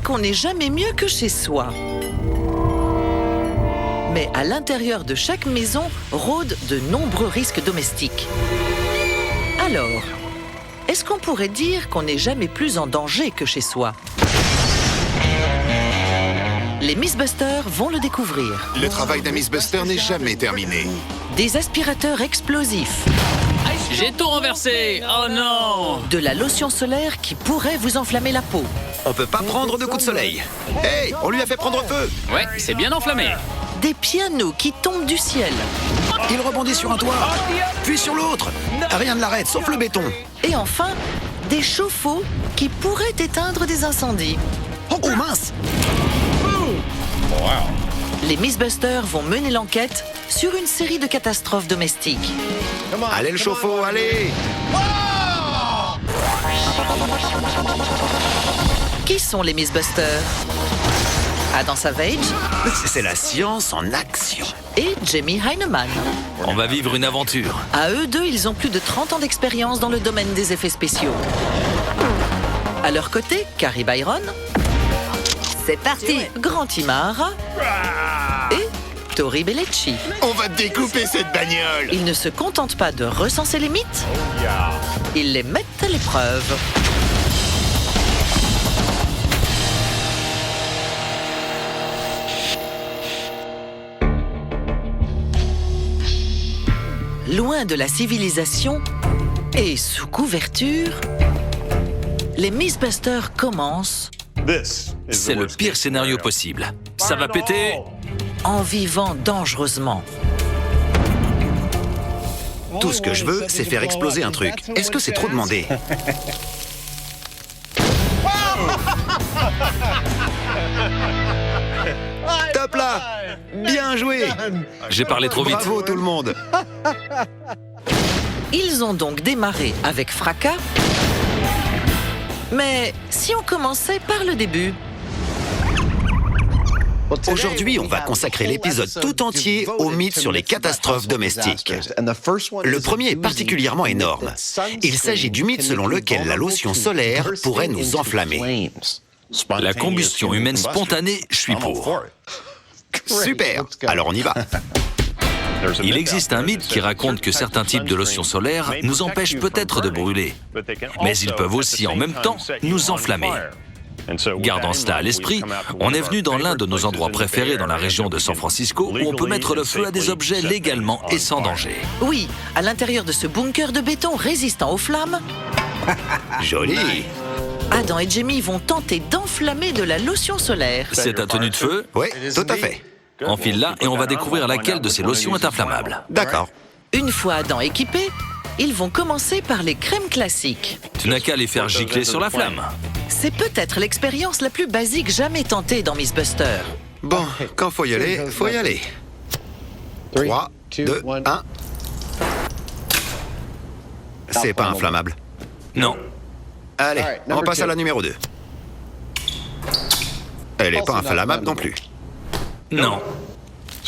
qu'on n'est jamais mieux que chez soi. Mais à l'intérieur de chaque maison rôdent de nombreux risques domestiques. Alors, est-ce qu'on pourrait dire qu'on n'est jamais plus en danger que chez soi? Les Mythbusters vont le découvrir. Le travail d'un Mythbuster n'est jamais terminé. Des aspirateurs explosifs. J'ai tout renversé. Oh non! De la lotion solaire qui pourrait vous enflammer la peau. On peut pas prendre de coups de soleil. Hey, on lui a fait prendre feu. Ouais, c'est bien enflammé. Des pianos qui tombent du ciel. Il rebondit sur un toit, puis sur l'autre. Rien ne l'arrête, sauf le béton. Et enfin, des chauffe-eau qui pourraient éteindre des incendies. Oh mince! Les Mythbusters vont mener l'enquête sur une série de catastrophes domestiques. Allez le chauffe-eau, allez! Qui sont les Mythbusters? Adam Savage C'est la science en action. et Jamie Heineman. On va vivre une aventure. À eux deux, ils ont plus de 30 ans d'expérience dans le domaine des effets spéciaux. À leur côté, Carrie Byron. C'est parti. Grand Imahara et Tori Belleci. On va découper cette bagnole. Ils ne se contentent pas de recenser les mythes, ils les mettent à l'épreuve. Loin de la civilisation et sous couverture, les Mythbusters commencent C'est le pire scénario possible. Ça va péter. en vivant dangereusement. Tout ce que je veux, c'est faire exploser un truc. Est-ce que c'est trop demandé? Top là! Bien joué! J'ai parlé trop vite. Bravo tout le monde! Ils ont donc démarré avec fracas. Mais si on commençait par le début? Aujourd'hui, on va consacrer l'épisode tout entier aux mythes sur les catastrophes domestiques. Le premier est particulièrement énorme. Il s'agit du mythe selon lequel la lotion solaire pourrait nous enflammer. La combustion humaine spontanée, je suis pour. Super! Alors on y va. Il existe un mythe qui raconte que certains types de lotions solaires nous empêchent peut-être de brûler, mais ils peuvent aussi en même temps nous enflammer. Gardant cela à l'esprit, on est venu dans l'un de nos endroits préférés dans la région de San Francisco où on peut mettre le feu à des objets légalement et sans danger. Oui, à l'intérieur de ce bunker de béton résistant aux flammes, Joli! Adam et Jamie vont tenter d'enflammer de la lotion solaire. C'est ta tenue de feu? Oui, tout à fait. Enfile-la et on va découvrir laquelle de ces lotions est inflammable. D'accord. Une fois Adam équipé, ils vont commencer par les crèmes classiques. Tu n'as qu'à les faire gicler sur la flamme. C'est peut-être l'expérience la plus basique jamais tentée dans Mythbusters. Bon, quand faut y aller, faut y aller. 3, 2, 1. C'est pas inflammable. Non. Allez, on passe à la numéro 2. Elle est pas inflammable non plus. Non.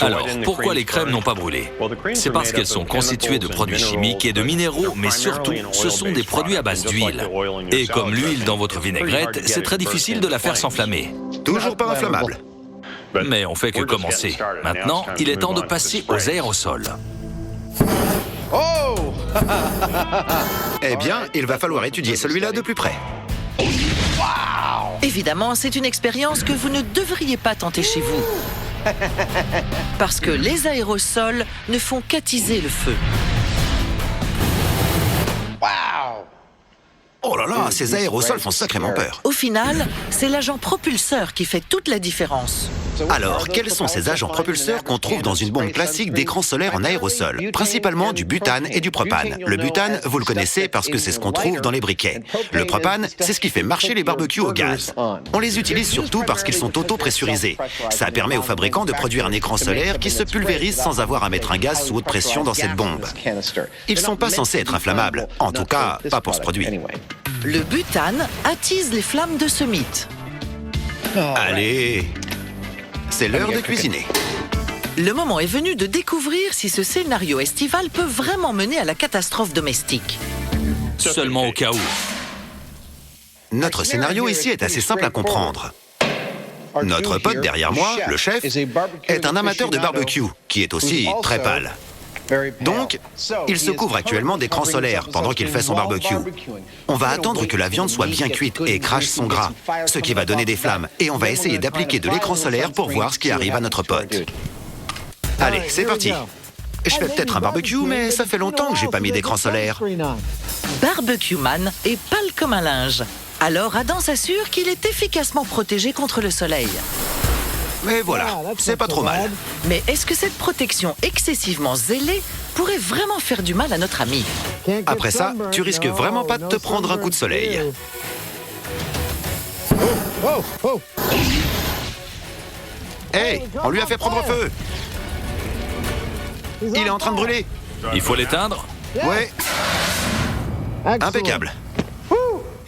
Alors, pourquoi les crèmes n'ont pas brûlé? C'est parce qu'elles sont constituées de produits chimiques et de minéraux, mais surtout, ce sont des produits à base d'huile. Et comme l'huile dans votre vinaigrette, c'est très difficile de la faire s'enflammer. Toujours pas inflammable. Mais on fait que commencer. Maintenant, il est temps de passer aux aérosols. Eh bien, il va falloir étudier celui-là de plus près. Évidemment, c'est une expérience que vous ne devriez pas tenter chez vous. Parce que les aérosols ne font qu'attiser le feu. Oh là là, ces aérosols font sacrément peur. Au final, c'est l'agent propulseur qui fait toute la différence. Alors, quels sont ces agents propulseurs qu'on trouve dans une bombe classique d'écran solaire en aérosol? Principalement du butane et du propane. Le butane, vous le connaissez parce que c'est ce qu'on trouve dans les briquets. Le propane, c'est ce qui fait marcher les barbecues au gaz. On les utilise surtout parce qu'ils sont auto-pressurisés. Ça permet aux fabricants de produire un écran solaire qui se pulvérise sans avoir à mettre un gaz sous haute pression dans cette bombe. Ils sont pas censés être inflammables. En tout cas, pas pour ce produit. Le butane attise les flammes de ce mythe. Allez, c'est l'heure de cuisiner. Le moment est venu de découvrir si ce scénario estival peut vraiment mener à la catastrophe domestique. Seulement au cas où. Notre scénario ici est assez simple à comprendre. Notre pote derrière moi, le chef, est un amateur de barbecue, qui est aussi très pâle. Donc, il se couvre actuellement d'écran solaire pendant qu'il fait son barbecue. On va attendre que la viande soit bien cuite et crache son gras, ce qui va donner des flammes. Et on va essayer d'appliquer de l'écran solaire pour voir ce qui arrive à notre pote. Allez, c'est parti. Je fais peut-être un barbecue, mais ça fait longtemps que j'ai pas mis d'écran solaire. Barbecue Man est pâle comme un linge. Alors Adam s'assure qu'il est efficacement protégé contre le soleil. Mais voilà, c'est pas trop mal. Mais est-ce que cette protection excessivement zélée pourrait vraiment faire du mal à notre ami? Après ça, tu risques vraiment pas de te prendre un coup de soleil. Hey, on lui a fait prendre feu. Il est en train de brûler. Il faut l'éteindre? Ouais, impeccable.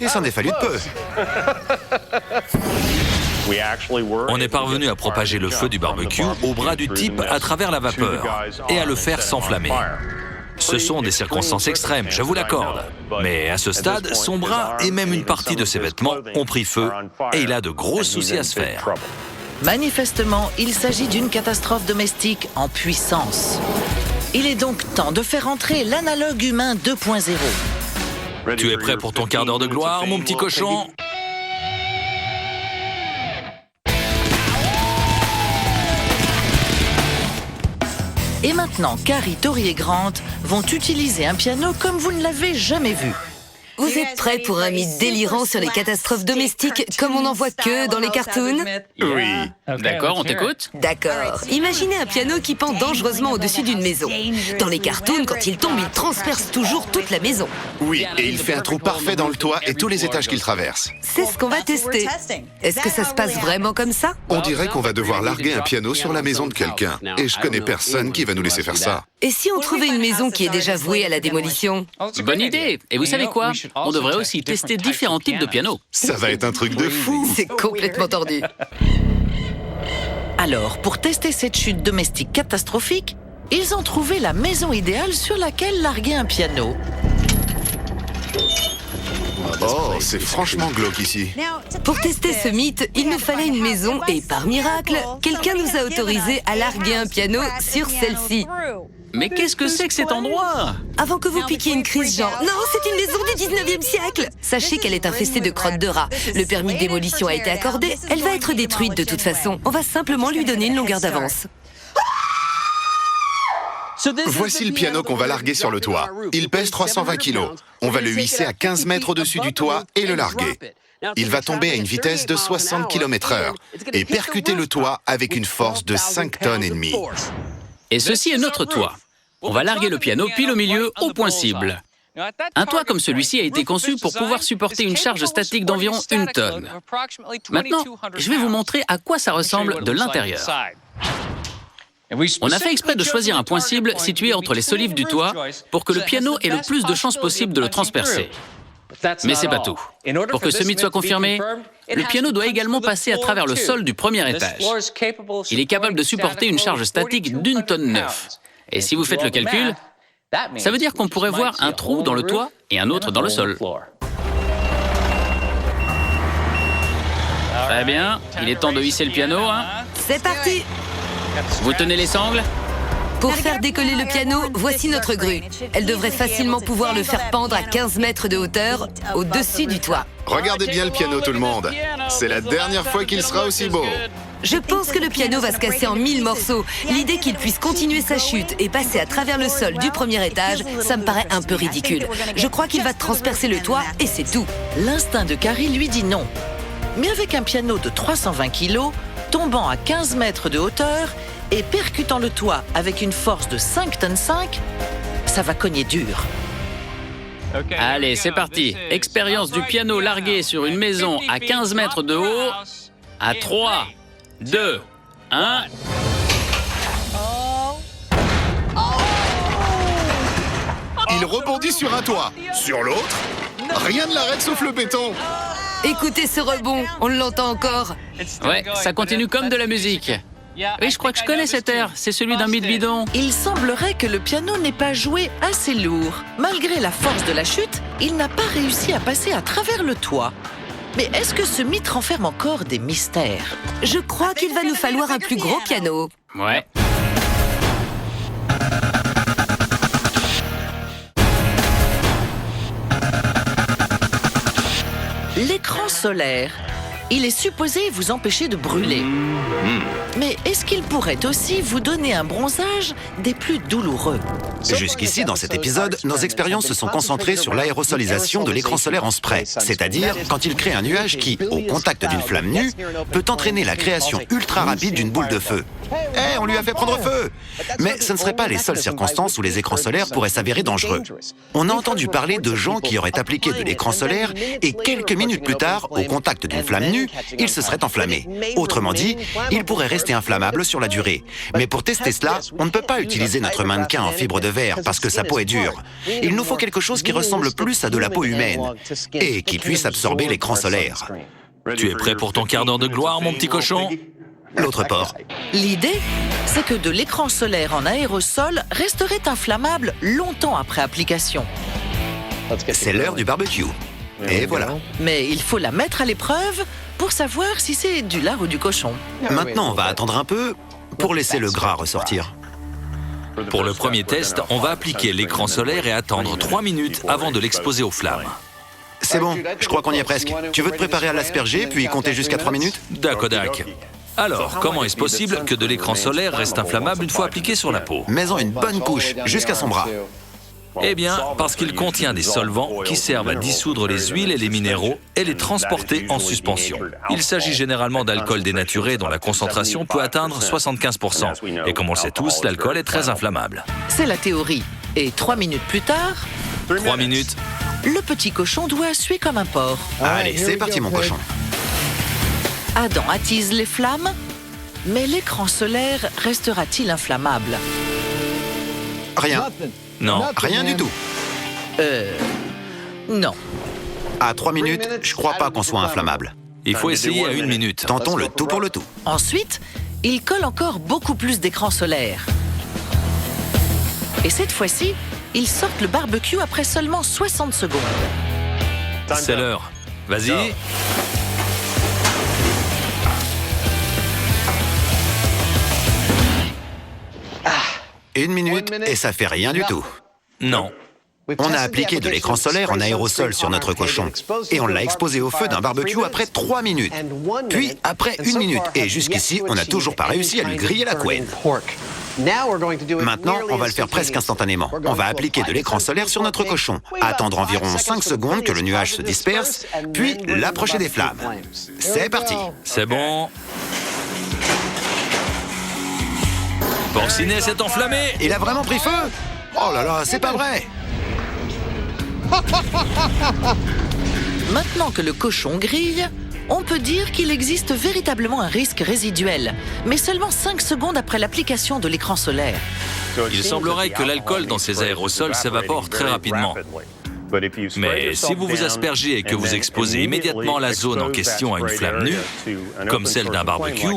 Il s'en est fallu de peu. On est parvenu à propager le feu du barbecue au bras du type à travers la vapeur et à le faire s'enflammer. Ce sont des circonstances extrêmes, je vous l'accorde. Mais à ce stade, son bras et même une partie de ses vêtements ont pris feu et il a de gros soucis à se faire. Manifestement, il s'agit d'une catastrophe domestique en puissance. Il est donc temps de faire entrer l'analogue humain 2.0. Tu es prêt pour ton quart d'heure de gloire, mon petit cochon? Et maintenant, Carrie, Tori et Grant vont utiliser un piano comme vous ne l'avez jamais vu. Vous êtes prêts pour un mythe délirant sur les catastrophes domestiques comme on n'en voit que dans les cartoons? Oui. D'accord, on t'écoute. D'accord. Imaginez un piano qui pend dangereusement au-dessus d'une maison. Dans les cartoons, quand il tombe, il transperce toujours toute la maison. Oui, et il fait un trou parfait dans le toit et tous les étages qu'il traverse. C'est ce qu'on va tester. Est-ce que ça se passe vraiment comme ça? On dirait qu'on va devoir larguer un piano sur la maison de quelqu'un. Et je connais personne qui va nous laisser faire ça. Et si on trouvait une maison qui est déjà vouée à la démolition? Bonne idée. Et vous savez quoi? On devrait aussi tester différents types de pianos. Ça va être un truc de fou. C'est complètement tordu. Alors, pour tester cette chute domestique catastrophique, ils ont trouvé la maison idéale sur laquelle larguer un piano. Oh, c'est franchement glauque ici. Pour tester ce mythe, il nous fallait une maison et par miracle, quelqu'un nous a autorisé à larguer un piano sur celle-ci. Mais qu'est-ce que c'est que cet endroit? Avant que vous piquiez une crise genre « Non, c'est une maison du 19e siècle !» Sachez qu'elle est infestée de crottes de rats. Le permis de démolition a été accordé, elle va être détruite de toute façon. On va simplement lui donner une longueur d'avance. Voici le piano qu'on va larguer sur le toit. Il pèse 320 kilos. On va le hisser à 15 mètres au-dessus du toit et le larguer. Il va tomber à une vitesse de 60 km/h et percuter le toit avec une force de 5 tonnes et demie. Et ceci est notre toit. On va larguer le piano pile au milieu, au point cible. Un toit comme celui-ci a été conçu pour pouvoir supporter une charge statique d'environ 1 tonne. Maintenant, je vais vous montrer à quoi ça ressemble de l'intérieur. On a fait exprès de choisir un point cible situé entre les solives du toit pour que le piano ait le plus de chances possible de le transpercer. Mais c'est pas tout. Pour que ce mythe soit confirmé, le piano doit également passer à travers le sol du premier étage. Il est capable de supporter une charge statique d'1,9 tonne. Et si vous faites le calcul, ça veut dire qu'on pourrait voir un trou dans le toit et un autre dans le sol. Très bien, il est temps de hisser le piano, hein? C'est parti! Vous tenez les sangles? Pour faire décoller le piano, voici notre grue. Elle devrait facilement pouvoir le faire pendre à 15 mètres de hauteur, au-dessus du toit. Regardez bien le piano, tout le monde. C'est la dernière fois qu'il sera aussi beau. Je pense que le piano va se casser en 1000 morceaux. L'idée qu'il puisse continuer sa chute et passer à travers le sol du premier étage, ça me paraît un peu ridicule. Je crois qu'il va transpercer le toit et c'est tout. L'instinct de Carrie lui dit non. Mais avec un piano de 320 kilos, tombant à 15 mètres de hauteur et percutant le toit avec une force de 5 tonnes 5, ça va cogner dur. Allez, c'est parti. Expérience du piano largué sur une maison à 15 mètres de haut. À 3, 2, 1... Il rebondit sur un toit. Sur l'autre, rien ne l'arrête sauf le béton. Écoutez ce rebond, on l'entend encore. Ouais, ça continue comme de la musique. Oui, je crois que je connais cet air. C'est celui d'un mythe bidon. Il semblerait que le piano n'ait pas joué assez lourd. Malgré la force de la chute, il n'a pas réussi à passer à travers le toit. Mais est-ce que ce mythe renferme encore des mystères? Je crois qu'il va nous falloir un plus gros piano. Ouais. L'écran solaire, il est supposé vous empêcher de brûler. Mais est-ce qu'il pourrait aussi vous donner un bronzage des plus douloureux? Jusqu'ici, dans cet épisode, nos expériences se sont concentrées sur l'aérosolisation de l'écran solaire en spray, c'est-à-dire quand il crée un nuage qui, au contact d'une flamme nue, peut entraîner la création ultra rapide d'une boule de feu. Eh, on lui a fait prendre feu! Mais ce ne seraient pas les seules circonstances où les écrans solaires pourraient s'avérer dangereux. On a entendu parler de gens qui auraient appliqué de l'écran solaire et quelques minutes plus tard, au contact d'une flamme nue, ils se seraient enflammés. Autrement dit, ils pourraient rester inflammables sur la durée. Mais pour tester cela, on ne peut pas utiliser notre mannequin en fibre de verre parce que sa peau est dure. Il nous faut quelque chose qui ressemble plus à de la peau humaine et qui puisse absorber l'écran solaire. Tu es prêt pour ton quart d'heure de gloire, mon petit cochon? L'autre port. L'idée, c'est que de l'écran solaire en aérosol resterait inflammable longtemps après application. C'est l'heure du barbecue. Et voilà. Mais il faut la mettre à l'épreuve pour savoir si c'est du lard ou du cochon. Maintenant, on va attendre un peu pour laisser le gras ressortir. Pour le premier test, on va appliquer l'écran solaire et attendre 3 minutes avant de l'exposer aux flammes. C'est bon, je crois qu'on y est presque. Tu veux te préparer à l'asperger puis compter jusqu'à 3 minutes? Dakodak. Alors, comment est-ce possible que de l'écran solaire reste inflammable une fois appliqué sur la peau? Mets-en une bonne couche, jusqu'à son bras. Eh bien, parce qu'il contient des solvants qui servent à dissoudre les huiles et les minéraux et les transporter en suspension. Il s'agit généralement d'alcool dénaturé dont la concentration peut atteindre 75%. Et comme on le sait tous, l'alcool est très inflammable. C'est la théorie. Et 3 minutes plus tard, 3 minutes. le petit cochon doit suer comme un porc. Allez, c'est parti mon cochon. Adam attise les flammes, mais l'écran solaire restera-t-il inflammable? Rien, Non. rien du tout. Non. À 3 minutes, je crois pas qu'on soit inflammable. Il faut essayer à 1 minute. Tentons le tout pour le tout. Ensuite, il colle encore beaucoup plus d'écran solaire. Et cette fois-ci, ils sortent le barbecue après seulement 60 secondes. C'est l'heure. Vas-y. Une minute et ça fait rien du tout. Non. On a appliqué de l'écran solaire en aérosol sur notre cochon et on l'a exposé au feu d'un barbecue après 3 minutes. Puis après 1 minute. Et jusqu'ici, on n'a toujours pas réussi à lui griller la couenne. Maintenant, on va le faire presque instantanément. On va appliquer de l'écran solaire sur notre cochon, attendre environ 5 secondes que le nuage se disperse, puis l'approcher des flammes. C'est parti. C'est bon. Porcinet s'est enflammé. Il a vraiment pris feu? Oh là là, c'est pas vrai! Maintenant que le cochon grille, on peut dire qu'il existe véritablement un risque résiduel, mais seulement 5 secondes après l'application de l'écran solaire. Il semblerait que l'alcool dans ces aérosols s'évapore très rapidement. Mais si vous vous aspergez et que vous exposez immédiatement la zone en question à une flamme nue, comme celle d'un barbecue,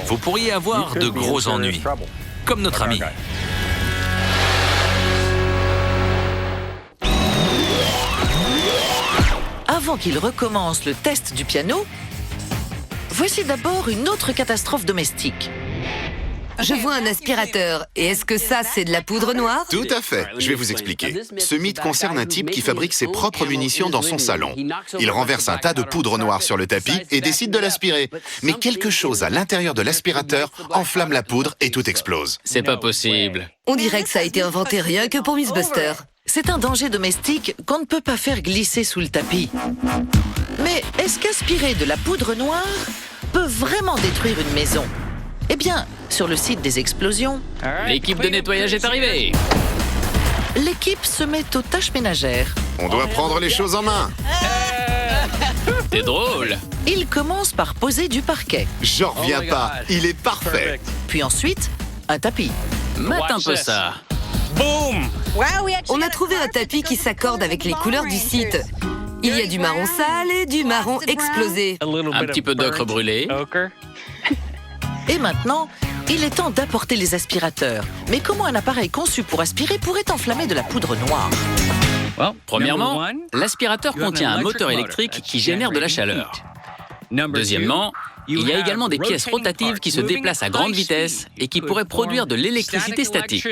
vous pourriez avoir de gros ennuis, comme notre ami. Avant qu'il recommence le test du piano, voici d'abord une autre catastrophe domestique. Je vois un aspirateur. Et est-ce que ça, c'est de la poudre noire? Tout à fait, je vais vous expliquer. Ce mythe concerne un type qui fabrique ses propres munitions dans son salon. Il renverse un tas de poudre noire sur le tapis et décide de l'aspirer. Mais quelque chose à l'intérieur de l'aspirateur enflamme la poudre et tout explose. C'est pas possible. On dirait que ça a été inventé rien que pour Miss Buster. C'est un danger domestique qu'on ne peut pas faire glisser sous le tapis. Mais est-ce qu'aspirer de la poudre noire peut vraiment détruire une maison? Eh bien, sur le site des explosions, L'équipe de nettoyage est arrivée. l'équipe se met aux tâches ménagères. On doit prendre les choses en main. C'est drôle. Ils commencent par poser du parquet, J'en reviens pas, il est parfait. puis ensuite, un tapis. Mate un peu ça. On a trouvé un tapis qui s'accorde avec les couleurs du site. Il y a du marron sale et du marron explosé. Un petit peu d'ocre brûlé. Et maintenant, il est temps d'apporter les aspirateurs. Mais comment un appareil conçu pour aspirer pourrait enflammer de la poudre noire? Premièrement, l'aspirateur contient un moteur électrique qui génère de la chaleur. Deuxièmement, il y a également des pièces rotatives qui se déplacent à grande vitesse et qui pourraient produire de l'électricité statique.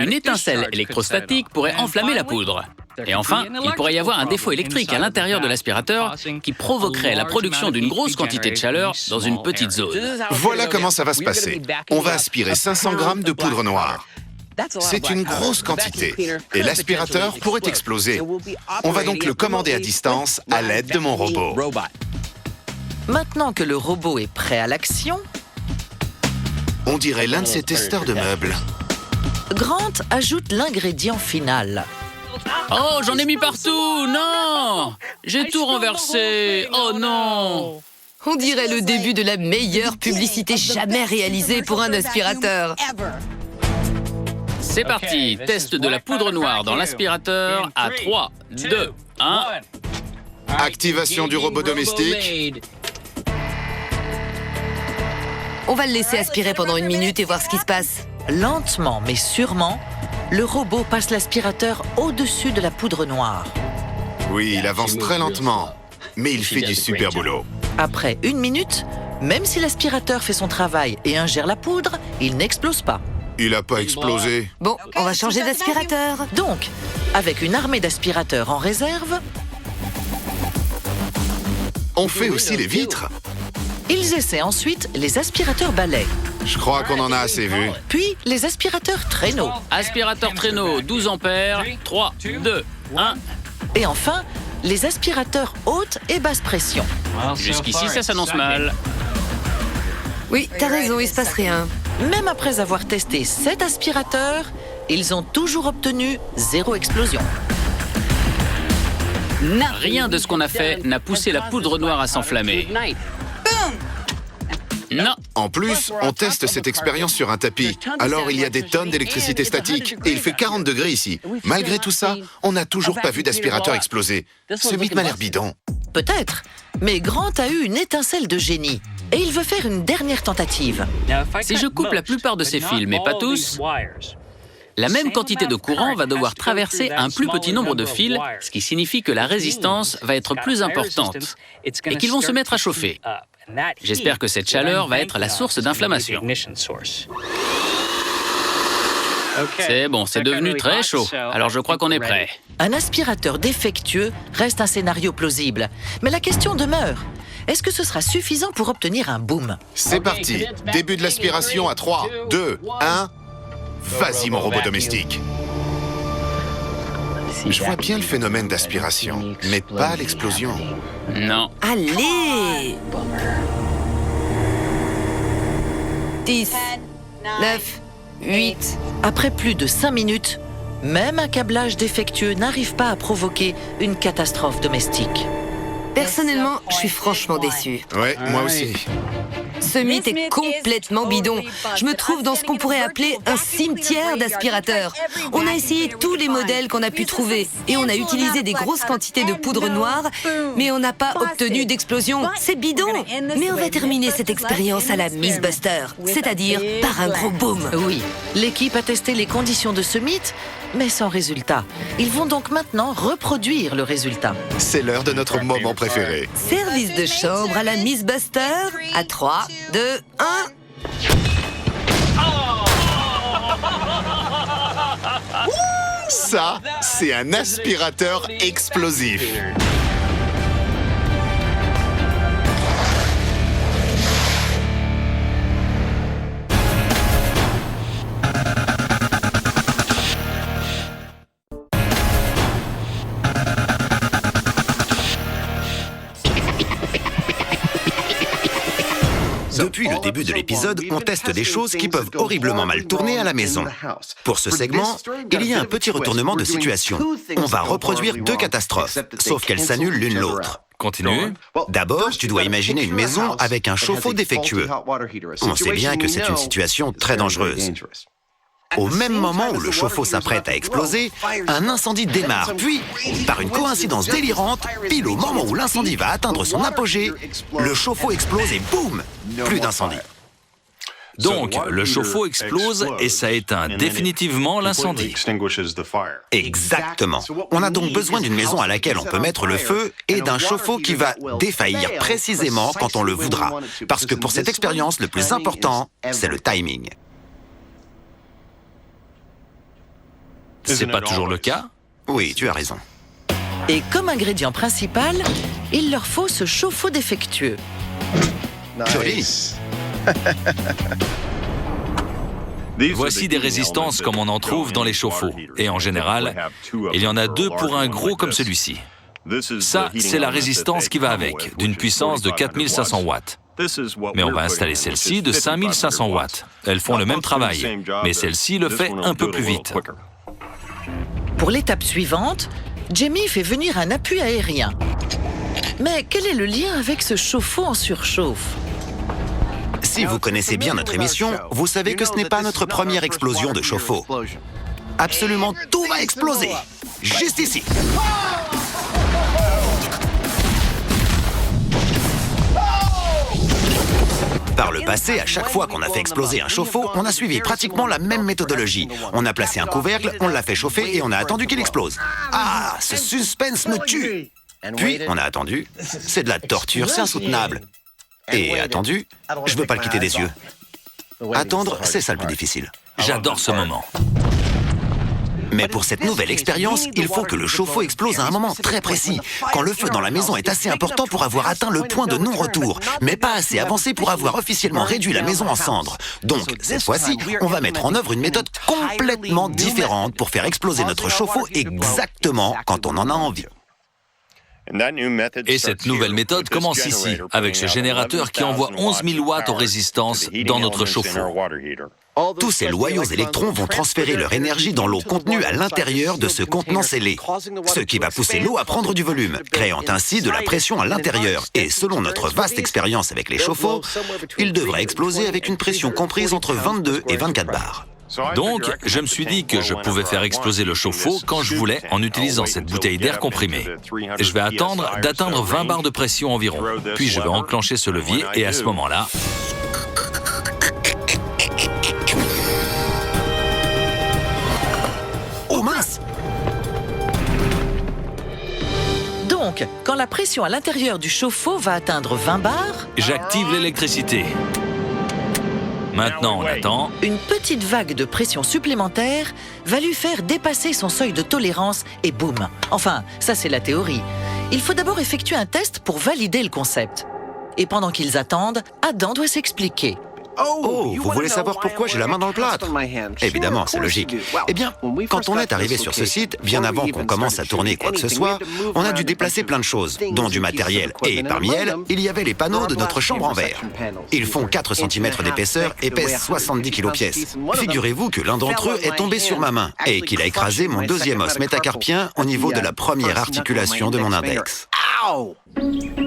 Une étincelle électrostatique pourrait enflammer la poudre. Et enfin, il pourrait y avoir un défaut électrique à l'intérieur de l'aspirateur qui provoquerait la production d'une grosse quantité de chaleur dans une petite zone. Voilà comment ça va se passer. On va aspirer 500 grammes de poudre noire. C'est une grosse quantité et l'aspirateur pourrait exploser. On va donc le commander à distance à l'aide de mon robot. Maintenant que le robot est prêt à l'action, On dirait l'un de ces testeurs de meubles. Grant ajoute l'ingrédient final. Oh, j'en ai mis partout! Non! J'ai tout renversé! Oh non! On dirait le début de la meilleure publicité jamais réalisée pour un aspirateur. C'est parti! Test de la poudre noire dans l'aspirateur à 3, 2, 1... Activation du robot domestique. On va le laisser aspirer pendant 1 minute et voir ce qui se passe. Lentement mais sûrement, le robot passe l'aspirateur au-dessus de la poudre noire. Oui, il avance très lentement, mais il fait du super boulot. Après 1 minute, même si l'aspirateur fait son travail et ingère la poudre, il n'explose pas. Il n'a pas explosé. Bon, on va changer d'aspirateur. Donc, avec une armée d'aspirateurs en réserve, On fait aussi les vitres. ils essaient ensuite les aspirateurs balais, Je crois qu'on en a assez vu. puis les aspirateurs traîneaux, Aspirateur traîneau, 12 ampères, 3, 2, 1... et enfin, les aspirateurs haute et basse pression. Jusqu'ici, ça s'annonce mal. Oui, t'as raison, il se passe rien. Même après avoir testé 7 aspirateurs, ils ont toujours obtenu 0 explosion. Rien de ce qu'on a fait n'a poussé la poudre noire à s'enflammer. Non, En plus, on teste cette expérience sur un tapis. Alors il y a des tonnes d'électricité statique. Et il fait 40 degrés ici. Malgré tout ça, on n'a toujours pas vu d'aspirateur exploser. Ce mythe m'a l'air bidon. Peut-être, mais Grant a eu une étincelle de génie. Et il veut faire une dernière tentative. si je coupe la plupart de ces fils, mais pas tous, la même quantité de courant va devoir traverser un plus petit nombre de fils, ce qui signifie que la résistance va être plus importante et qu'ils vont se mettre à chauffer. J'espère que cette chaleur va être la source d'inflammation. C'est bon, c'est devenu très chaud, alors je crois qu'on est prêt. Un aspirateur défectueux reste un scénario plausible. Mais la question demeure. Est-ce que ce sera suffisant pour obtenir un boom? C'est parti. Début de l'aspiration à 3, 2, 1. Vas-y, mon robot domestique. Je vois bien le phénomène d'aspiration, mais pas l'explosion. Non. Allez 10, 9, 8... Après plus de 5 minutes, même un câblage défectueux n'arrive pas à provoquer une catastrophe domestique. Personnellement, je suis franchement déçue. Ouais, moi aussi. Ce mythe est complètement bidon. Je me trouve dans ce qu'on pourrait appeler un cimetière d'aspirateurs. On a essayé tous les modèles qu'on a pu trouver et on a utilisé des grosses quantités de poudre noire, mais on n'a pas obtenu d'explosion. C'est bidon. Mais on va terminer cette expérience à la Miss Buster, c'est-à-dire par un gros boom. Oui, l'équipe a testé les conditions de ce mythe, mais sans résultat. Ils vont donc maintenant reproduire le résultat. C'est l'heure de notre moment préféré. Service de chambre à la Miss Buster à 3, 2, 1... Ça, c'est un aspirateur explosif. Depuis le début de l'épisode, on teste des choses qui peuvent horriblement mal tourner à la maison. Pour ce segment, il y a un petit retournement de situation. On va reproduire 2 catastrophes, sauf qu'elles s'annulent l'une l'autre. Continue. D'abord, tu dois imaginer une maison avec un chauffe-eau défectueux. On sait bien que c'est une situation très dangereuse. Au même moment où le chauffe-eau s'apprête à exploser, un incendie démarre. Puis, par une coïncidence délirante, pile au moment où l'incendie va atteindre son apogée, le chauffe-eau explose et boum, plus d'incendie. Donc, le chauffe-eau explose et ça éteint définitivement l'incendie. Exactement. On a donc besoin d'une maison à laquelle on peut mettre le feu et d'un chauffe-eau qui va défaillir précisément quand on le voudra. Parce que pour cette expérience, le plus important, c'est le timing. C'est pas toujours le cas? Oui, tu as raison. Et comme ingrédient principal, il leur faut ce chauffe-eau défectueux. Joli. Voici des résistances comme on en trouve dans les chauffe-eau. Et en général, il y en a 2 pour un gros comme celui-ci. Ça, c'est la résistance qui va avec, d'une puissance de 4500 watts. Mais on va installer celle-ci de 5500 watts. Elles font le même travail, mais celle-ci le fait un peu plus vite. Pour l'étape suivante, Jamie fait venir un appui aérien. Mais quel est le lien avec ce chauffe-eau en surchauffe? Si vous connaissez bien notre émission, vous savez que ce n'est pas notre première explosion de chauffe-eau. Absolument tout va exploser. Juste ici. Par le passé, à chaque fois qu'on a fait exploser un chauffe-eau, on a suivi pratiquement la même méthodologie. On a placé un couvercle, on l'a fait chauffer et on a attendu qu'il explose. Ah, ce suspense me tue! Puis, on a attendu. C'est de la torture, c'est insoutenable. Et attendu, je veux pas le quitter des yeux. Attendre, c'est ça le plus difficile. J'adore ce moment. Mais pour cette nouvelle expérience, il faut que le chauffe-eau explose à un moment très précis, quand le feu dans la maison est assez important pour avoir atteint le point de non-retour, mais pas assez avancé pour avoir officiellement réduit la maison en cendres. Donc, cette fois-ci, on va mettre en œuvre une méthode complètement différente pour faire exploser notre chauffe-eau exactement quand on en a envie. Et cette nouvelle méthode commence ici, avec ce générateur qui envoie 11 000 watts aux résistances dans notre chauffe-eau. Tous ces loyaux électrons vont transférer leur énergie dans l'eau contenue à l'intérieur de ce contenant scellé, ce qui va pousser l'eau à prendre du volume, créant ainsi de la pression à l'intérieur. Et selon notre vaste expérience avec les chauffe-eau, il devrait exploser avec une pression comprise entre 22 et 24 bars. Donc, je me suis dit que je pouvais faire exploser le chauffe-eau quand je voulais en utilisant cette bouteille d'air comprimé. Je vais attendre d'atteindre 20 bars de pression environ. Puis je vais enclencher ce levier et à ce moment-là... Oh mince! Donc, quand la pression à l'intérieur du chauffe-eau va atteindre 20 bars, J'active l'électricité. Maintenant, on attend. une petite vague de pression supplémentaire va lui faire dépasser son seuil de tolérance et boum. Enfin, ça c'est la théorie. Il faut d'abord effectuer un test pour valider le concept. Et pendant qu'ils attendent, Adam doit s'expliquer. Oh, vous voulez savoir pourquoi j'ai la main dans le plâtre? Évidemment, c'est logique. Eh bien, quand on est arrivé sur ce site, bien avant qu'on commence à tourner quoi que ce soit, on a dû déplacer plein de choses, dont du matériel. Et parmi elles, il y avait les panneaux de notre chambre en verre. Ils font 4 cm d'épaisseur et pèsent 70 kg pièce. Figurez-vous que l'un d'entre eux est tombé sur ma main et qu'il a écrasé mon deuxième os métacarpien au niveau de la première articulation de mon index.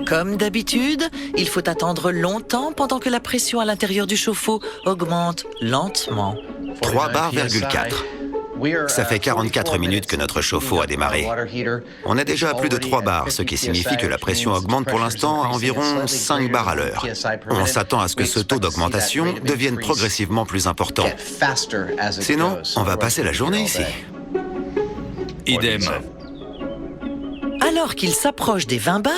Comme d'habitude, il faut attendre longtemps pendant que la pression à l'intérieur du chauffe-eau augmente lentement. 3 bars,4. Ça fait 44 minutes que notre chauffe-eau a démarré. On est déjà à plus de 3 bars, ce qui signifie que la pression augmente pour l'instant à environ 5 bars à l'heure. On s'attend à ce que ce taux d'augmentation devienne progressivement plus important. Sinon, on va passer la journée ici. Idem. Alors qu'ils s'approchent des 20 bars,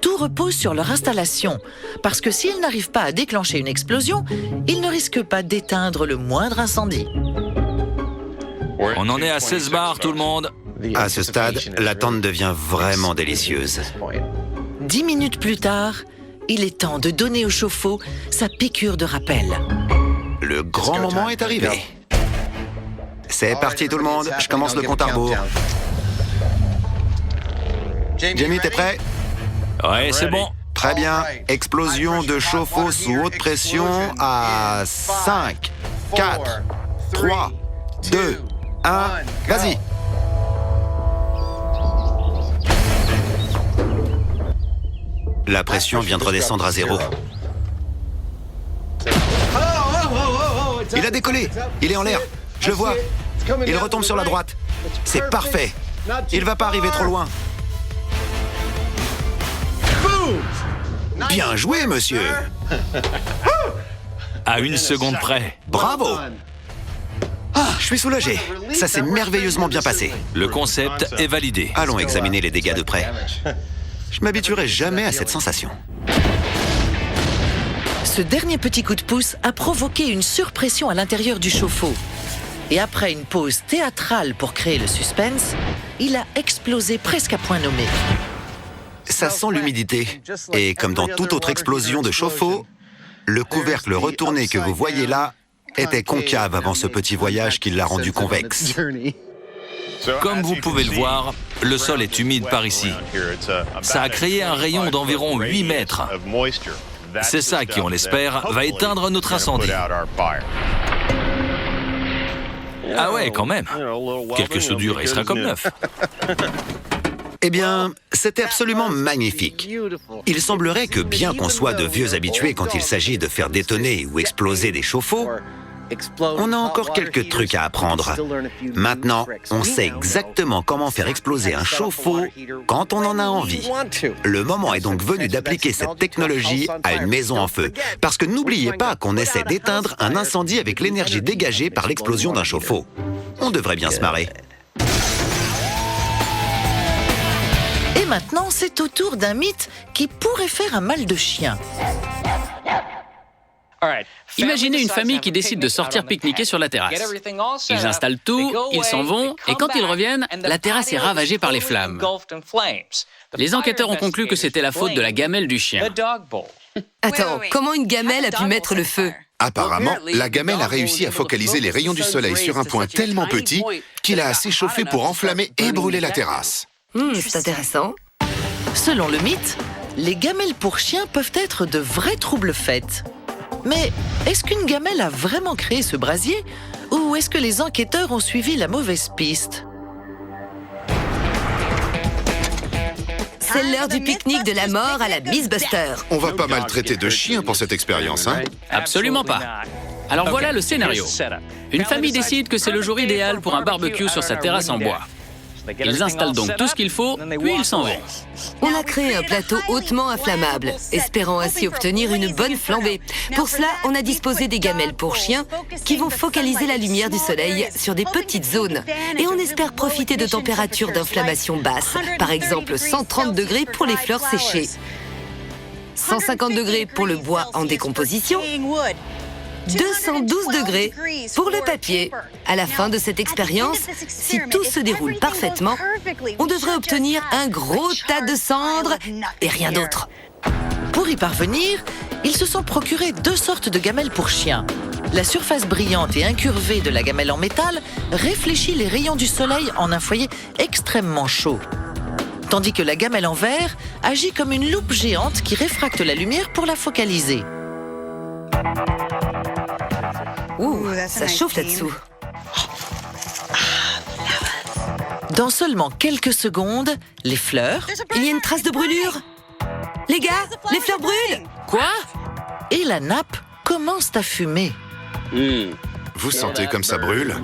tout repose sur leur installation. Parce que s'ils n'arrivent pas à déclencher une explosion, ils ne risquent pas d'éteindre le moindre incendie. On en est à 16 bars, tout le monde. À ce stade, l'attente devient vraiment délicieuse. 10 minutes plus tard, il est temps de donner au chauffe-eau sa piqûre de rappel. Le grand moment est arrivé. C'est parti tout le monde, je commence le compte à rebours. Jamie, t'es prêt? Ouais, c'est bon. Très bien. Explosion de chauffe-eau sous haute pression à 5, 4, 3, 2, 1. Vas-y. La pression vient de redescendre à 0. Il a décollé. Il est en l'air. Je le vois. Il retombe sur la droite. C'est parfait. Il va pas arriver trop loin. Bien joué, monsieur. À 1 seconde près. Bravo! Ah, je suis soulagé. Ça s'est merveilleusement bien passé. Le concept est validé. Allons examiner les dégâts de près. Je m'habituerai jamais à cette sensation. Ce dernier petit coup de pouce a provoqué une surpression à l'intérieur du chauffe-eau. Et après une pause théâtrale pour créer le suspense, il a explosé presque à point nommé. Ça sent l'humidité. Et comme dans toute autre explosion de chauffe-eau, le couvercle retourné que vous voyez là était concave avant ce petit voyage qui l'a rendu convexe. Comme vous pouvez le voir, le sol est humide par ici. Ça a créé un rayon d'environ 8 mètres. C'est ça qui, on l'espère, va éteindre notre incendie. Ah ouais, quand même. Quelques soudures et il sera comme neuf. Eh bien, c'était absolument magnifique. Il semblerait que bien qu'on soit de vieux habitués quand il s'agit de faire détonner ou exploser des chauffe-eau, on a encore quelques trucs à apprendre. Maintenant, on sait exactement comment faire exploser un chauffe-eau quand on en a envie. Le moment est donc venu d'appliquer cette technologie à une maison en feu. Parce que n'oubliez pas qu'on essaie d'éteindre un incendie avec l'énergie dégagée par l'explosion d'un chauffe-eau. On devrait bien se marrer. Et maintenant, c'est au tour d'un mythe qui pourrait faire un mal de chien. Imaginez une famille qui décide de sortir pique-niquer sur la terrasse. Ils installent tout, ils s'en vont, et quand ils reviennent, la terrasse est ravagée par les flammes. Les enquêteurs ont conclu que c'était la faute de la gamelle du chien. Attends, comment une gamelle a pu mettre le feu? Apparemment, la gamelle a réussi à focaliser les rayons du soleil sur un point tellement petit qu'il a assez chauffé pour enflammer et brûler la terrasse. C'est intéressant. Selon le mythe, les gamelles pour chiens peuvent être de vrais troubles-fêtes. Mais est-ce qu'une gamelle a vraiment créé ce brasier ou est-ce que les enquêteurs ont suivi la mauvaise piste? C'est l'heure du pique-nique de la mort à la Miss Buster. On va pas maltraiter de chiens pour cette expérience, hein? Absolument pas. Alors voilà le scénario. Une famille décide que c'est le jour idéal pour un barbecue sur sa terrasse en bois. Ils installent donc tout ce qu'il faut, puis ils s'en vont. On a créé un plateau hautement inflammable, espérant ainsi obtenir une bonne flambée. Pour cela, on a disposé des gamelles pour chiens qui vont focaliser la lumière du soleil sur des petites zones. Et on espère profiter de températures d'inflammation basses, par exemple 130 degrés pour les fleurs séchées, 150 degrés pour le bois en décomposition, 212 degrés pour le papier. À la fin de cette expérience, si tout se déroule parfaitement, on devrait obtenir un gros tas de cendres et rien d'autre. Pour y parvenir, ils se sont procurés 2 sortes de gamelles pour chiens. La surface brillante et incurvée de la gamelle en métal réfléchit les rayons du soleil en un foyer extrêmement chaud. Tandis que la gamelle en verre agit comme une loupe géante qui réfracte la lumière pour la focaliser. Ouh, ça chauffe là-dessous. Dans seulement quelques secondes, les fleurs Il y a une trace de brûlure. Les gars, les fleurs brûlent. Quoi? et la nappe commencent à fumer. Vous sentez comme ça brûle?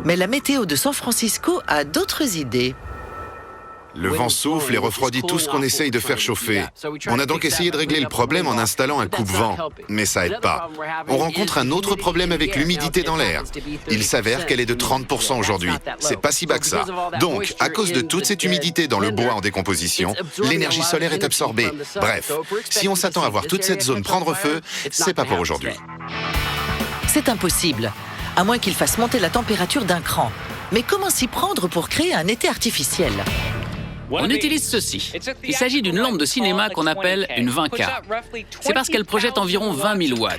Mais la météo de San Francisco a d'autres idées. Le vent souffle et refroidit tout ce qu'on essaye de faire chauffer. On a donc essayé de régler le problème en installant un coupe-vent, mais ça aide pas. On rencontre un autre problème avec l'humidité dans l'air. Il s'avère qu'elle est de 30% aujourd'hui. C'est pas si bas que ça. Donc, à cause de toute cette humidité dans le bois en décomposition, l'énergie solaire est absorbée. Bref, si on s'attend à voir toute cette zone prendre feu, c'est pas pour aujourd'hui. C'est impossible, à moins qu'il fasse monter la température d'un cran. Mais comment s'y prendre pour créer un été artificiel ? On utilise ceci. Il s'agit d'une lampe de cinéma qu'on appelle une 20K. C'est parce qu'elle projette environ 20 000 watts.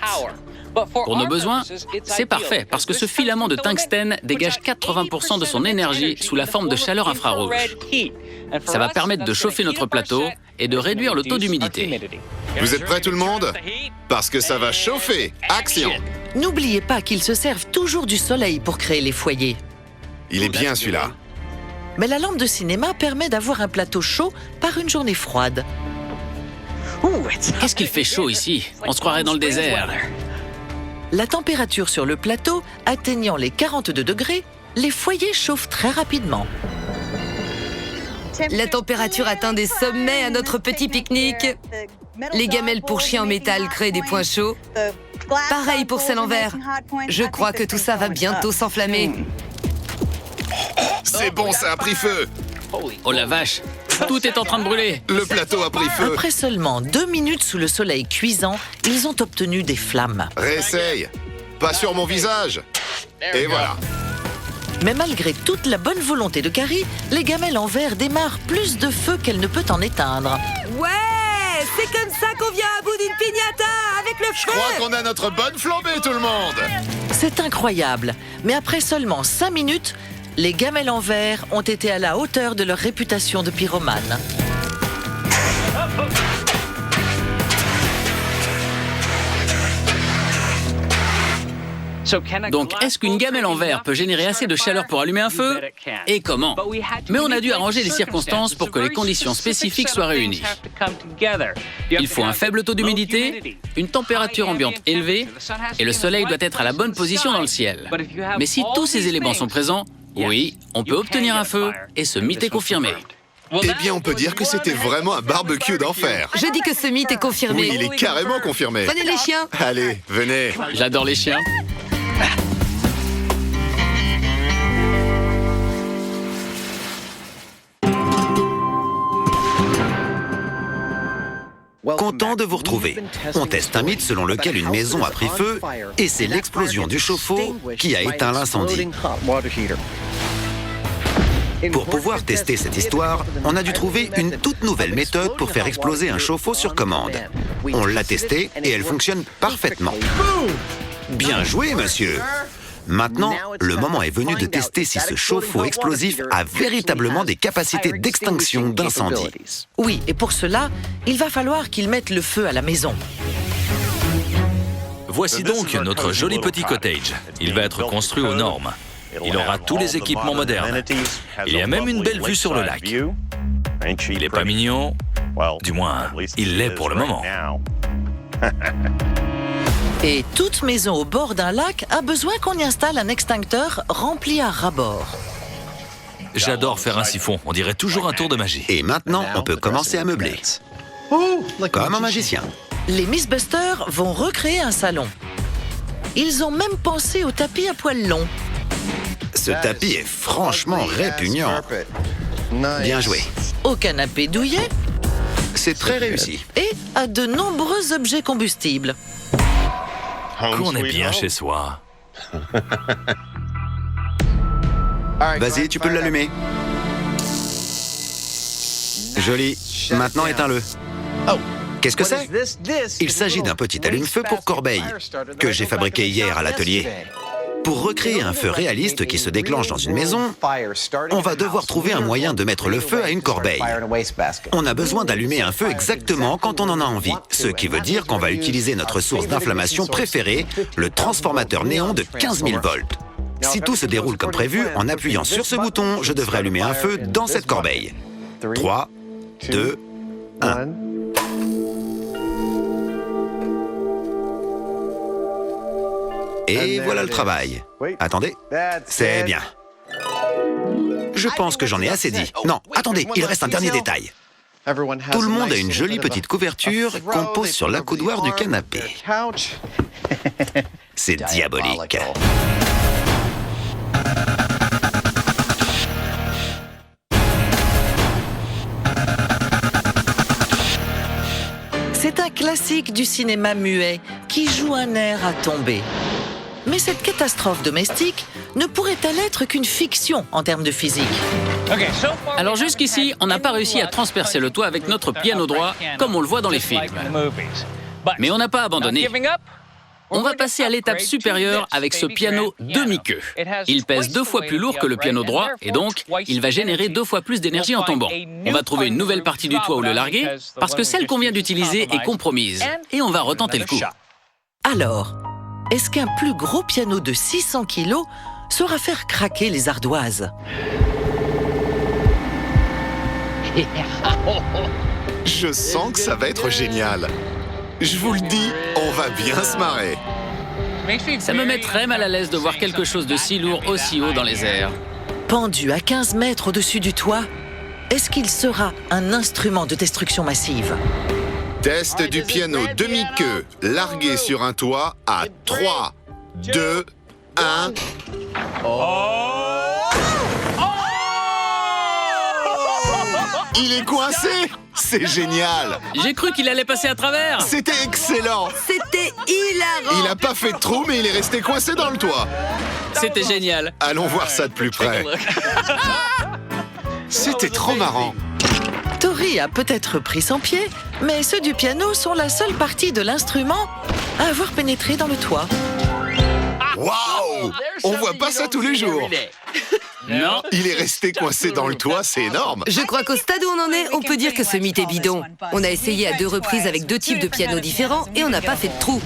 Pour nos besoins, c'est parfait parce que ce filament de tungstène dégage 80% de son énergie sous la forme de chaleur infrarouge. Ça va permettre de chauffer notre plateau et de réduire le taux d'humidité. Vous êtes prêts tout le monde? Parce que ça va chauffer. Action! N'oubliez pas qu'ils se servent toujours du soleil pour créer les foyers. Il est bien celui-là. Mais la lampe de cinéma permet d'avoir un plateau chaud par une journée froide. Qu'est-ce qu'il fait chaud ici? On se croirait dans le désert. La température sur le plateau atteignant les 42 degrés, les foyers chauffent très rapidement. La température atteint des sommets à notre petit pique-nique. Les gamelles pour chiens en métal créent des points chauds. Pareil pour celle en verre. Je crois que tout ça va bientôt s'enflammer. C'est bon, ça a pris feu. Oh la vache, tout est en train de brûler. Le plateau a pris feu. Après seulement 2 minutes sous le soleil cuisant, ils ont obtenu des flammes. Réessaye. Pas sur mon visage. Et voilà. Mais malgré toute la bonne volonté de Carrie, les gamelles en verre démarrent plus de feu qu'elle ne peut en éteindre. Ouais, c'est comme ça qu'on vient à bout d'une piñata, avec le Je feu. crois qu'on a notre bonne flambée, tout le monde. C'est incroyable, mais après seulement 5 minutes, les gamelles en verre ont été à la hauteur de leur réputation de pyromanes. Donc, est-ce qu'une gamelle en verre peut générer assez de chaleur pour allumer un feu? Et comment? Mais on a dû arranger les circonstances pour que les conditions spécifiques soient réunies. Il faut un faible taux d'humidité, une température ambiante élevée, et le soleil doit être à la bonne position dans le ciel. Mais si tous ces éléments sont présents, oui, on peut obtenir un feu, et ce mythe est confirmé. Eh bien, on peut dire que c'était vraiment un barbecue d'enfer. Je dis que ce mythe est confirmé. Oui, il est carrément confirmé. Prenez les chiens. Allez, venez. J'adore les chiens. Content de vous retrouver. On teste un mythe selon lequel une maison a pris feu et c'est l'explosion du chauffe-eau qui a éteint l'incendie. Pour pouvoir tester cette histoire, on a dû trouver une toute nouvelle méthode pour faire exploser un chauffe-eau sur commande. On l'a testé et elle fonctionne parfaitement. Bien joué, monsieur! Maintenant, le moment est venu de tester si ce chauffe-eau explosif a véritablement des capacités d'extinction d'incendie. Oui, et pour cela, il va falloir qu'ils mettent le feu à la maison. Voici donc notre joli petit cottage. Il va être construit aux normes. Il aura tous les équipements modernes. Il y a même une belle vue sur le lac. Il n'est pas mignon, du moins, il l'est pour le moment. Et toute maison au bord d'un lac a besoin qu'on y installe un extincteur rempli à ras-bord. J'adore faire un siphon, on dirait toujours un tour de magie. Et maintenant, on peut commencer à meubler. Comme un magicien. Les Mythbusters vont recréer un salon. Ils ont même pensé au tapis à poils longs. Ce tapis est franchement répugnant. Bien joué. Au canapé douillet C'est très réussi. et à de nombreux objets combustibles. Qu'on est bien chez soi. Vas-y, tu peux l'allumer. Joli. Maintenant, éteins-le. Qu'est-ce que c'est? Il s'agit d'un petit allume-feu pour corbeille que j'ai fabriqué hier à l'atelier. Pour recréer un feu réaliste qui se déclenche dans une maison, on va devoir trouver un moyen de mettre le feu à une corbeille. On a besoin d'allumer un feu exactement quand on en a envie, ce qui veut dire qu'on va utiliser notre source d'inflammation préférée, le transformateur néon de 15 000 volts. Si tout se déroule comme prévu, en appuyant sur ce bouton, je devrais allumer un feu dans cette corbeille. 3, 2, 1. Et voilà le travail. Attendez, c'est bien. Je pense que j'en ai assez dit. Non, attendez, il reste un dernier détail. Tout le monde a une jolie petite couverture qu'on pose sur l'accoudoir du canapé. C'est diabolique. C'est un classique du cinéma muet qui joue un air à tomber. Mais cette catastrophe domestique ne pourrait-elle être qu'une fiction en termes de physique? Alors jusqu'ici, on n'a pas réussi à transpercer le toit avec notre piano droit, comme on le voit dans les films. Mais on n'a pas abandonné. On va passer à l'étape supérieure avec ce piano demi-queue. Il pèse 2 fois plus lourd que le piano droit et donc il va générer 2 fois plus d'énergie en tombant. On va trouver une nouvelle partie du toit où le larguer parce que celle qu'on vient d'utiliser est compromise et on va retenter le coup. Alors, est-ce qu'un plus gros piano de 600 kilos saura faire craquer les ardoises? Je sens que ça va être génial. Je vous le dis, on va bien se marrer. Ça me met très mal à l'aise de voir quelque chose de si lourd aussi haut dans les airs. Pendu à 15 mètres au-dessus du toit, est-ce qu'il sera un instrument de destruction massive? Test du piano demi-queue, largué sur un toit à 3, 2, 1... Il est coincé! C'est génial! J'ai cru qu'il allait passer à travers. C'était excellent! C'était hilarant. Il n'a pas fait de trou, mais il est resté coincé dans le toit. C'était génial. Allons voir ça de plus près. C'était trop marrant. Tori a peut-être pris son pied, mais ceux du piano sont la seule partie de l'instrument à avoir pénétré dans le toit. Waouh! On voit pas ça tous les jours. Non. Il est resté coincé dans le toit, c'est énorme. Je crois qu'au stade où on en est, on peut dire que ce mythe est bidon. On a essayé à 2 reprises avec 2 types de pianos différents et on n'a pas fait de trou.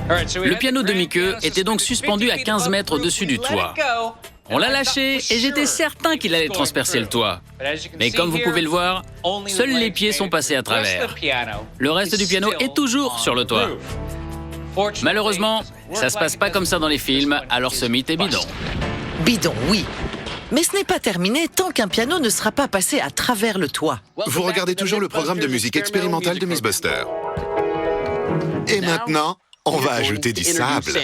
Le piano demi-queue était donc suspendu à 15 mètres au-dessus du toit. On l'a lâché et j'étais certain qu'il allait transpercer le toit. Mais comme vous pouvez le voir, seuls les pieds sont passés à travers. Le reste du piano est toujours sur le toit. Malheureusement, ça se passe pas comme ça dans les films, alors ce mythe est bidon. Bidon, oui. Mais ce n'est pas terminé tant qu'un piano ne sera pas passé à travers le toit. Vous regardez toujours le programme de musique expérimentale de Miss Buster. Et maintenant, on va ajouter du sable.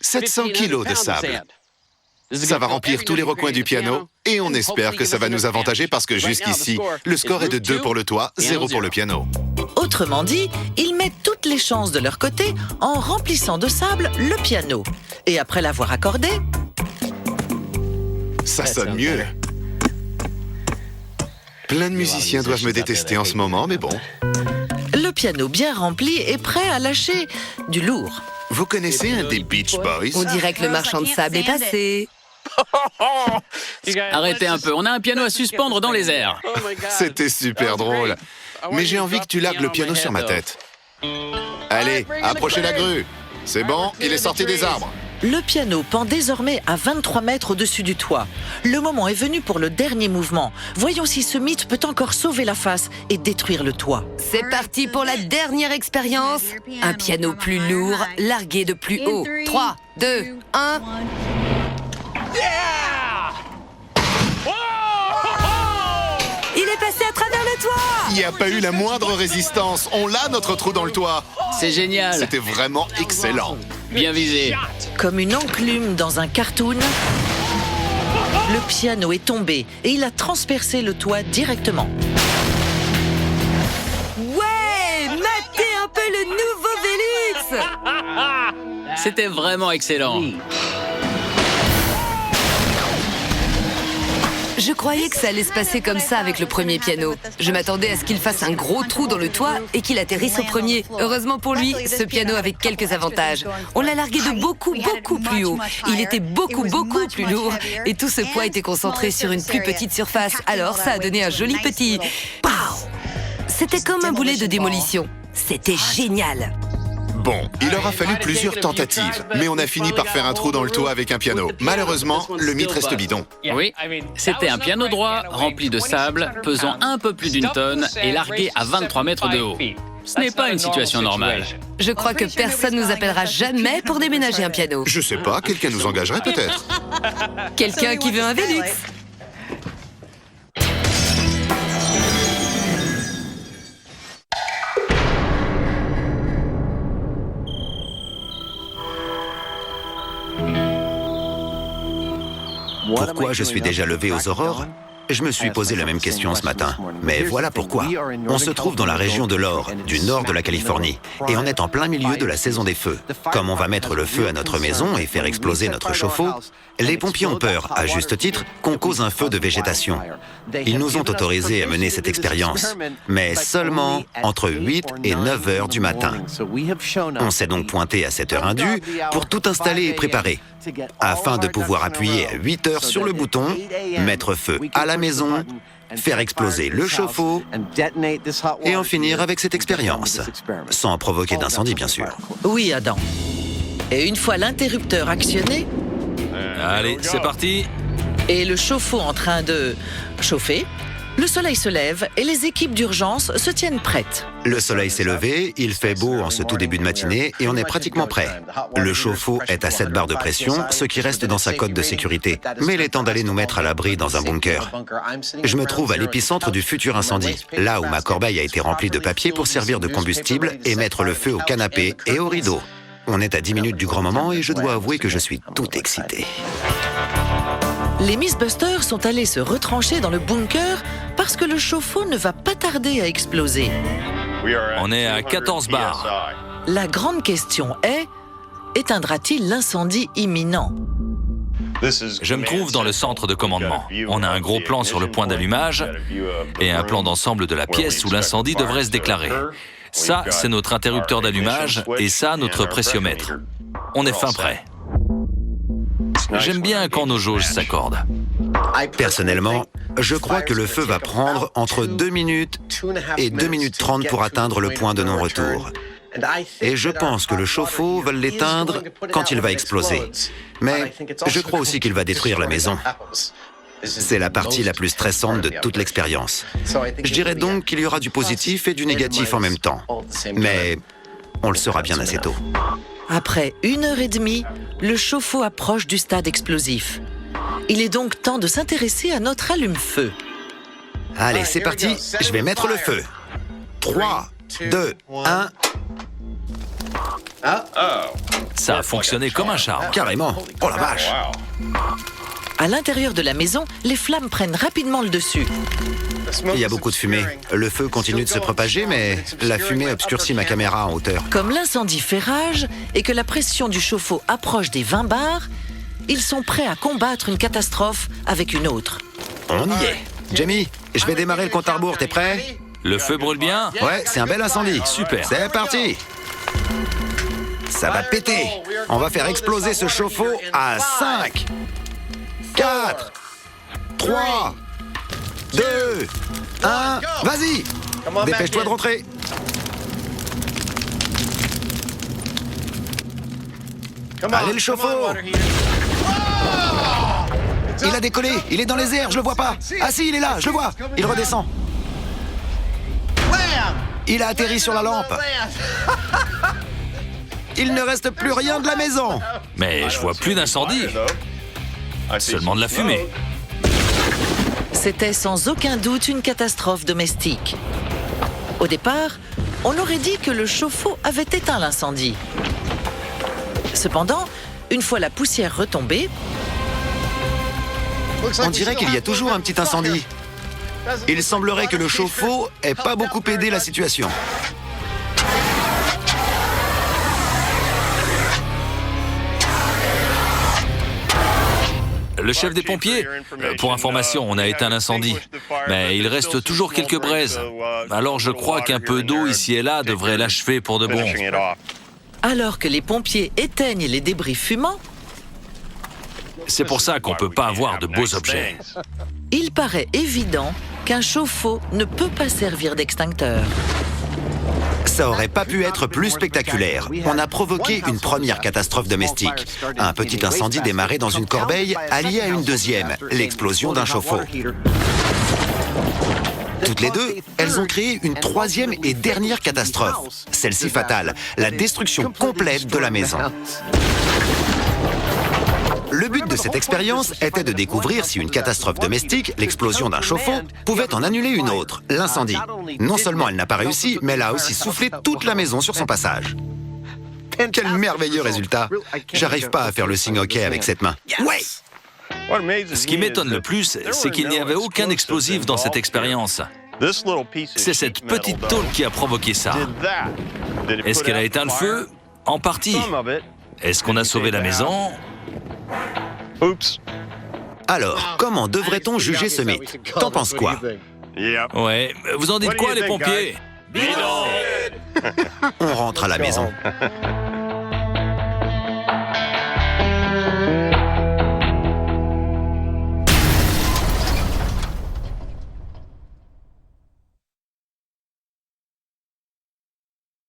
700 kilos de sable. Ça va remplir tous les recoins du piano et on espère que ça va nous avantager parce que jusqu'ici, le score est de 2 pour le toit, 0 pour le piano. Autrement dit, ils mettent toutes les chances de leur côté en remplissant de sable le piano. Et après l'avoir accordé, Ça sonne mieux. Plein de musiciens doivent me détester en ce moment, mais bon. le piano bien rempli est prêt à lâcher du lourd. Vous connaissez un des Beach Boys? On dirait que le marchand de sable est passé. Arrêtez un peu, on a un piano à suspendre dans les airs. C'était super drôle. Mais j'ai envie que tu largues le piano sur ma tête. Allez, approchez la grue. C'est bon, il est sorti des arbres. Le piano pend désormais à 23 mètres au-dessus du toit. Le moment est venu pour le dernier mouvement. Voyons si ce mythe peut encore sauver la face et détruire le toit. C'est parti pour la dernière expérience. Un piano plus lourd, largué de plus haut. 3, 2, 1... Il est passé à travers le toit! Il n'y a pas eu la moindre résistance. On l'a, notre trou dans le toit. C'est génial. C'était vraiment excellent. Bien visé. Comme une enclume dans un cartoon, le piano est tombé et il a transpercé le toit directement. Ouais! Matez un peu le nouveau Vélux! C'était vraiment excellent. Je croyais que ça allait se passer comme ça avec le premier piano. Je m'attendais à ce qu'il fasse un gros trou dans le toit et qu'il atterrisse au premier. Heureusement pour lui, ce piano avait quelques avantages. On l'a largué de beaucoup plus haut. Il était beaucoup plus lourd et tout ce poids était concentré sur une plus petite surface. Alors ça a donné un joli petit... Pow! C'était comme un boulet de démolition. C'était génial. Bon, il aura fallu plusieurs tentatives, mais on a fini par faire un trou dans le toit avec un piano. Malheureusement, le mythe reste bidon. Oui, c'était un piano droit rempli de sable, pesant un peu plus d'une tonne et largué à 23 mètres de haut. Ce n'est pas une situation normale. Je crois que personne nous appellera jamais pour déménager un piano. Je sais pas, quelqu'un nous engagerait peut-être. Quelqu'un qui veut un Vélux. Pourquoi je suis déjà levé aux aurores? Je me suis posé la même question ce matin. Mais voilà pourquoi. On se trouve dans la région de l'Or, du nord de la Californie, et on est en plein milieu de la saison des feux. Comme on va mettre le feu à notre maison et faire exploser notre chauffe-eau, les pompiers ont peur, à juste titre, qu'on cause un feu de végétation. Ils nous ont autorisés à mener cette expérience, mais seulement entre 8 et 9 heures du matin. On s'est donc pointé à cette heure indue pour tout installer et préparer, afin de pouvoir appuyer à 8 heures sur le bouton, mettre feu à la maison, faire exploser le chauffe-eau et en finir avec cette expérience, sans provoquer d'incendie bien sûr. Oui, Adam. Et une fois l'interrupteur actionné Allez, c'est parti. et le chauffe-eau en train de chauffer, Le soleil se lève et les équipes d'urgence se tiennent prêtes. Le soleil s'est levé, il fait beau en ce tout début de matinée et on est pratiquement prêt. Le chauffe-eau est à 7 bars de pression, ce qui reste dans sa cote de sécurité. Mais il est temps d'aller nous mettre à l'abri dans un bunker. Je me trouve à l'épicentre du futur incendie, là où ma corbeille a été remplie de papier pour servir de combustible et mettre le feu au canapé et aux rideaux. On est à 10 minutes du grand moment et je dois avouer que je suis tout excité. Les Mythbusters sont allés se retrancher dans le bunker parce que le chauffe-eau ne va pas tarder à exploser. On est à 14 bars. La grande question est, éteindra-t-il l'incendie imminent? Je me trouve dans le centre de commandement. On a un gros plan sur le point d'allumage et un plan d'ensemble de la pièce où l'incendie devrait se déclarer. Ça, c'est notre interrupteur d'allumage et ça, notre pressiomètre. On est fin prêt. J'aime bien quand nos jauges s'accordent. Personnellement, je crois que le feu va prendre entre 2 minutes et 2 minutes 30 pour atteindre le point de non-retour. Et je pense que le chauffe-eau va l'éteindre quand il va exploser. Mais je crois aussi qu'il va détruire la maison. C'est la partie la plus stressante de toute l'expérience. Je dirais donc qu'il y aura du positif et du négatif en même temps. Mais on le saura bien assez tôt. Après 1h30, le chauffe-eau approche du stade explosif. Il est donc temps de s'intéresser à notre allume-feu. Allez, c'est parti, je vais mettre le feu. 3, 2, 1... Ça a fonctionné comme un charme. Carrément. Oh la vache. À l'intérieur de la maison, les flammes prennent rapidement le dessus. Il y a beaucoup de fumée. Le feu continue de se propager, mais la fumée obscurcit ma caméra en hauteur. Comme l'incendie fait rage et que la pression du chauffe-eau approche des 20 bars, ils sont prêts à combattre une catastrophe avec une autre. On y est. Jamie, je vais démarrer le compte à rebours, t'es prêt? Le feu brûle bien? Ouais, c'est un bel incendie. Super. C'est parti. Ça va péter. On va faire exploser ce chauffe-eau à 5, 4, 3, 2, 1, vas-y! Dépêche-toi de rentrer! Allez le chauffe-eau! Il a décollé, il est dans les airs, je le vois pas! Ah si, il est là, je le vois! Il redescend! Il a atterri sur la lampe! Il ne reste plus rien de la maison! Mais je vois plus d'incendie. Seulement de la fumée. C'était sans aucun doute une catastrophe domestique. Au départ, on aurait dit que le chauffe-eau avait éteint l'incendie. Cependant, une fois la poussière retombée, On dirait qu'il y a toujours un petit incendie. Il semblerait que le chauffe-eau ait pas beaucoup aidé la situation. Le chef des pompiers, pour information, on a éteint l'incendie. Mais il reste toujours quelques braises. Alors je crois qu'un peu d'eau ici et là devrait l'achever pour de bon. alors que les pompiers éteignent les débris fumants, C'est pour ça qu'on ne peut pas avoir de beaux objets. il paraît évident qu'un chauffe-eau ne peut pas servir d'extincteur. Ça aurait pas pu être plus spectaculaire. On a provoqué une première catastrophe domestique. Un petit incendie démarré dans une corbeille allié à une deuxième, l'explosion d'un chauffe-eau. Toutes les deux, elles ont créé une troisième et dernière catastrophe. Celle-ci fatale, la destruction complète de la maison. Le but de cette expérience était de découvrir si une catastrophe domestique, l'explosion d'un chauffe-eau, pouvait en annuler une autre, l'incendie. Non seulement elle n'a pas réussi, mais elle a aussi soufflé toute la maison sur son passage. Quel merveilleux résultat! J'arrive pas à faire le signe OK avec cette main. Ouais! Ce qui m'étonne le plus, c'est qu'il n'y avait aucun explosif dans cette expérience. C'est cette petite tôle qui a provoqué ça. Est-ce qu'elle a éteint le feu? En partie. Est-ce qu'on a sauvé la maison? Alors, comment devrait-on juger ce mythe? T'en penses quoi? Ouais, vous en dites quoi les pompiers? On rentre à la maison.